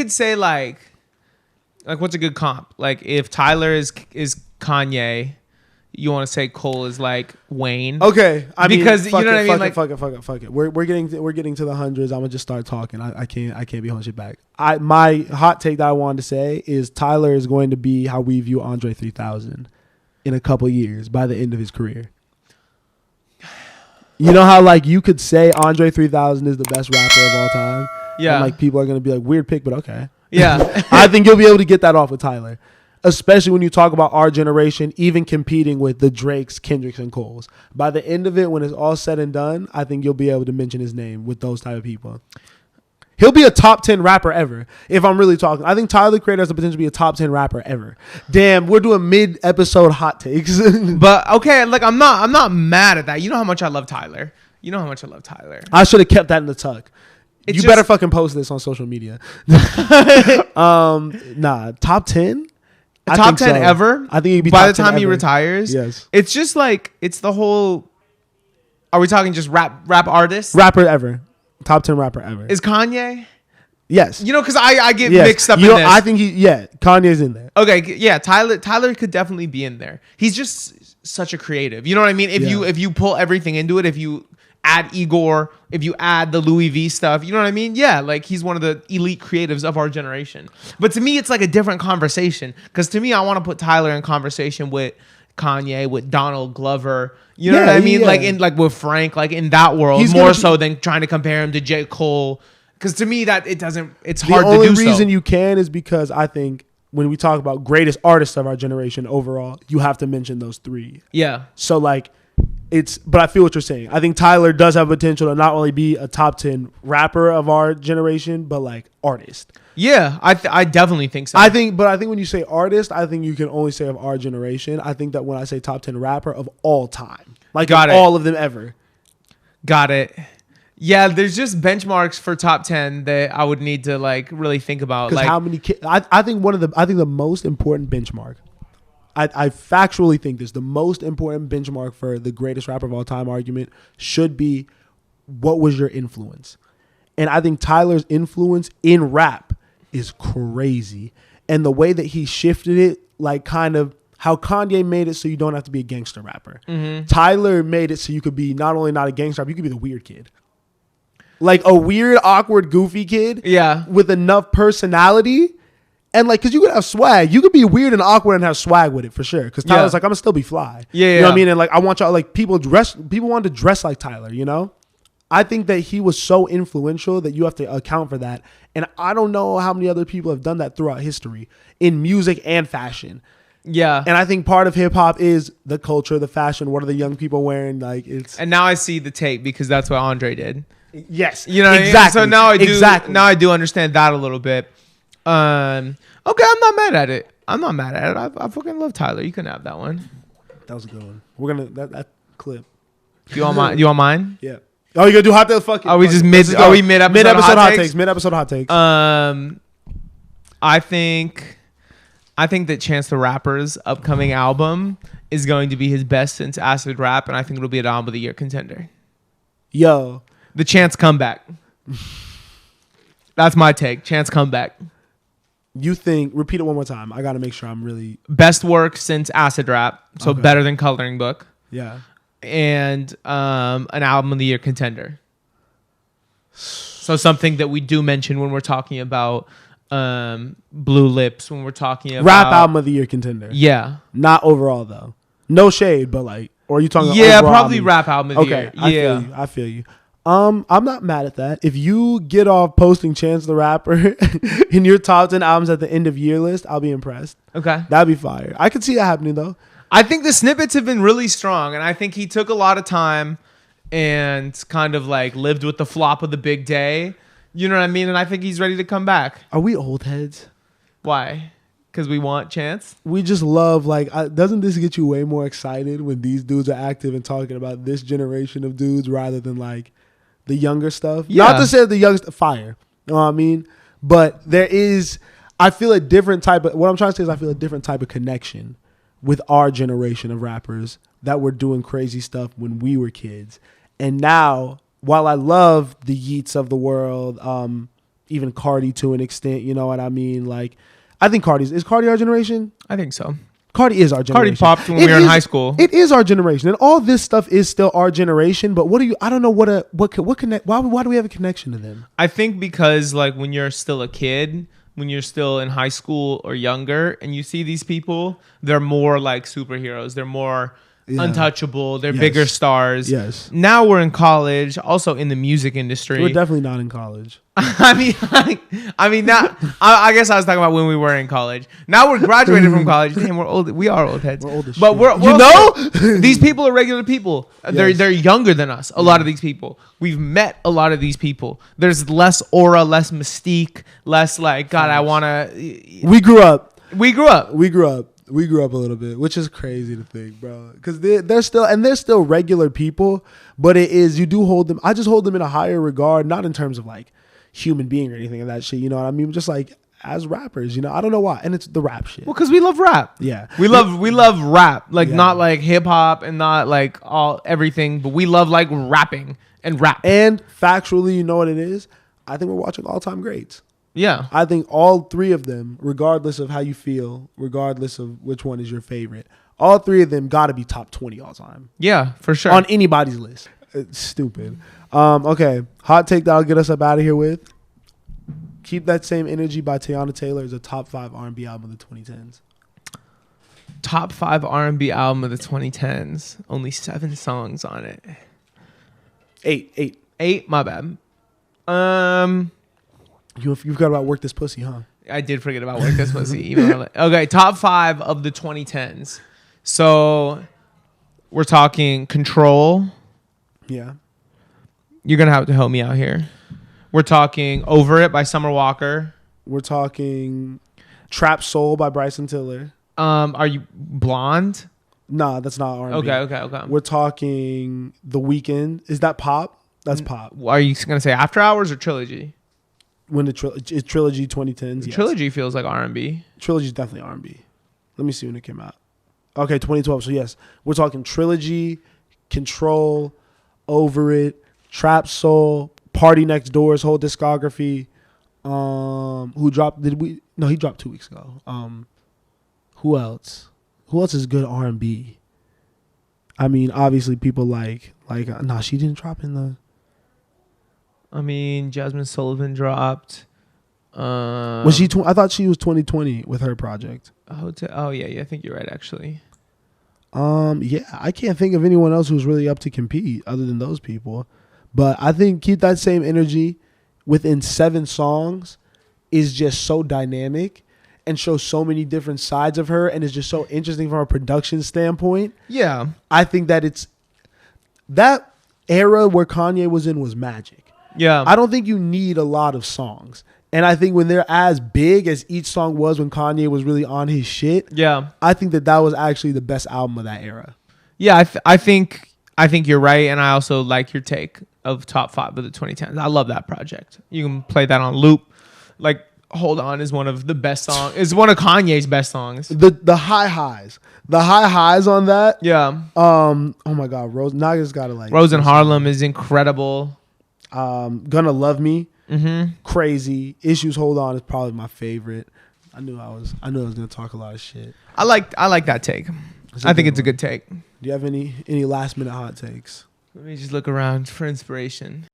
could say like what's a good comp? Like if Tyler is Kanye, you want to say Cole is like Wayne. Okay, because you know what I mean. Like fuck it. We're getting to the hundreds. I'm gonna just start talking. I can't be holding shit back. My hot take that I wanted to say is Tyler is going to be how we view Andre 3000 in a couple years by the end of his career. You know how like you could say Andre 3000 is the best rapper of all time. Yeah. And like people are gonna be like weird pick, but okay. Yeah. I think you'll be able to get that off with Tyler. Especially when you talk about our generation, even competing with the Drakes, Kendricks, and Coles. By the end of it, when it's all said and done, I think you'll be able to mention his name with those type of people. He'll be a top 10 rapper ever, if I'm really talking. I think Tyler, the Creator, has the potential to be a top 10 rapper ever. Damn, we're doing mid-episode hot takes. But, okay, like, I'm not mad at that. You know how much I love Tyler. I should have kept that in the tuck. You better fucking post this on social media. Top 10? Top 10 ever? I think he'd be by top the time 10 he ever. retires. Yes. It's just like it's the whole. Are we talking just rap artists? Rapper ever. Top 10 rapper ever. Is Kanye? Yes. You know, because I get mixed up in this. I think Kanye's in there. Okay, yeah, Tyler could definitely be in there. He's just such a creative. You know what I mean? If you pull everything into it, if you add Igor, if you add the Louis V stuff, you know what I mean? Yeah, like he's one of the elite creatives of our generation. But to me, it's like a different conversation. Because to me, I want to put Tyler in conversation with Kanye, with Donald Glover. You know what I mean? Yeah. Like with Frank, like in that world, more so than trying to compare him to J. Cole. Because to me, that it's hard to do so. The only reason you can is because I think when we talk about greatest artists of our generation overall, you have to mention those three. Yeah. So like, but I feel what you're saying. I think Tyler does have potential to not only be a top 10 rapper of our generation, but like artist. Yeah, I definitely think so. I think when you say artist, I think you can only say of our generation. I think that when I say top 10 rapper of all time, like all of them ever. Got it. Yeah, there's just benchmarks for top 10 that I would need to like really think about. Because like how many I think the most important benchmark. I factually think the most important benchmark for the greatest rapper of all time argument should be what was your influence? And I think Tyler's influence in rap is crazy. And the way that he shifted it, like kind of how Kanye made it so you don't have to be a gangster rapper. Mm-hmm. Tyler made it so you could be not only not a gangster rapper, you could be the weird kid. Like a weird, awkward, goofy kid with enough personality. And like, cause you could have swag. You could be weird and awkward and have swag with it for sure. Cause Tyler's like, I'm gonna still be fly. Yeah, you know what I mean? And like, I want y'all, like people wanted to dress like Tyler, you know? I think that he was so influential that you have to account for that. And I don't know how many other people have done that throughout history in music and fashion. Yeah. And I think part of hip hop is the culture, the fashion. What are the young people wearing? Like it's. And now I see the take because that's what Andre did. Yes. You know, exactly. So now I do understand that a little bit. Okay, I'm not mad at it. I fucking love Tyler. You can have that one. That was a good one. We're gonna that clip. You want mine? Yeah. Oh, you gonna do hot takes? Fuck it. Are we just mid? Are we mid episode hot takes? Mid episode hot takes. I think that Chance the Rapper's upcoming album is going to be his best since Acid Rap, and I think it'll be an album of the year contender. Yo, the Chance comeback. That's my take. Chance comeback. You think? Repeat it one more time. I got to make sure I'm really best work since Acid Rap, so better than Coloring Book. Yeah, and an album of the year contender. So something that we do mention when we're talking about Blue Lips, when we're talking about rap album of the year contender. Yeah, not overall though. No shade, but like, or are you talking? Yeah, probably rap album of the year. Okay, I feel you. I'm not mad at that. If you get off posting Chance the Rapper in your top 10 albums at the end of year list, I'll be impressed. Okay. That'd be fire. I could see that happening though. I think the snippets have been really strong, and I think he took a lot of time and kind of like lived with the flop of the big day. You know what I mean? And I think he's ready to come back. Are we old heads? Why? Because we want Chance? We just love, like, doesn't this get you way more excited when these dudes are active and talking about this generation of dudes rather than like the younger stuff? Yeah. Not to say the youngest fire. You know what I mean? But there is, I feel a different type of, what I'm trying to say is I feel a different type of connection with our generation of rappers that were doing crazy stuff when we were kids. And now, while I love the Yeats of the world, even Cardi to an extent. You know what I mean? Like, I think is Cardi our generation? I think so. Cardi is our generation. Cardi popped when we were in high school. It is our generation, and all this stuff is still our generation. But I don't know what connect. Why do we have a connection to them? I think because like when you're still a kid, when you're still in high school or younger, and you see these people, they're more like superheroes. They're more untouchable. They're bigger stars. Yes. Now we're in college, also in the music industry. We're definitely not in college. I mean, not. I guess I was talking about when we were in college. Now we're graduated from college. Damn, we're old. We are old heads. We're old as but shit. we're these people are regular people. They're younger than us. A lot of these people. We've met a lot of these people. There's less aura, less mystique, less like God. I wanna. We grew up. We grew up. We grew up a little bit, which is crazy to think, bro. Because they're still regular people, but it is, you do hold them. I just hold them in a higher regard, not in terms of like human being or anything of that shit. You know what I mean? Just like as rappers, you know. I don't know why, and it's the rap shit. Well, because we love rap. Yeah, we love rap, like not like hip hop and not like everything, but we love like rapping and rap. And factually, you know what it is? I think we're watching all time greats. Yeah. I think all three of them, regardless of how you feel, regardless of which one is your favorite, all three of them got to be top 20 all time. Yeah, for sure. On anybody's list. It's stupid. Okay. Hot take that I'll get us up out of here with. Keep That Same Energy by Teyana Taylor is a top 5 R&B album of the 2010s. Top 5 R&B album of the 2010s. Only 7 songs on it. 8. My bad. You forgot about Work This Pussy, huh? I did forget about Work This Pussy. Okay, top 5 of the 2010s. So we're talking Control. Yeah. You're going to have to help me out here. We're talking Over It by Summer Walker. We're talking Trap Soul by Bryson Tiller. Are You Blonde? Nah, that's not R&B. Okay. We're talking The Weeknd. Is that pop? That's pop. Are you going to say After Hours or Trilogy? When the Trilogy 2010s. Yes. Trilogy feels like R&B. Trilogy is definitely R&B. Let me see when it came out. Okay, 2012. So yes, we're talking Trilogy, Control, Over It, Trap Soul, Party Next Door's whole discography. Who dropped? No, he dropped 2 weeks ago. Who else? Who else is good R&B? I mean, obviously people like nah, she didn't drop in the. I mean, Jasmine Sullivan dropped. Was she? I thought she was 2020 with her project. Oh yeah, I think you're right actually. Yeah, I can't think of anyone else who's really up to compete other than those people. But I think Keep That Same Energy within 7 songs is just so dynamic and shows so many different sides of her and is just so interesting from a production standpoint. Yeah. I think that it's that era where Kanye was in was magic. Yeah. I don't think you need a lot of songs. And I think when they're as big as each song was when Kanye was really on his shit, yeah, I think that was actually the best album of that era. Yeah, I think you're right, and I also like your take of top 5 of the 2010s. I love that project. You can play that on loop. Like Hold On is one of the best songs. It's one of Kanye's best songs. The high highs on that. Yeah. Oh my God, Rose. Naga's gotta like. Rose in Harlem is incredible. Gonna Love Me. Mm-hmm. Crazy. Issues Hold On is probably my favorite. I knew I was gonna talk a lot of shit. I like that take. I think it's a good take. Do you have any last minute hot takes? Let me just look around for inspiration.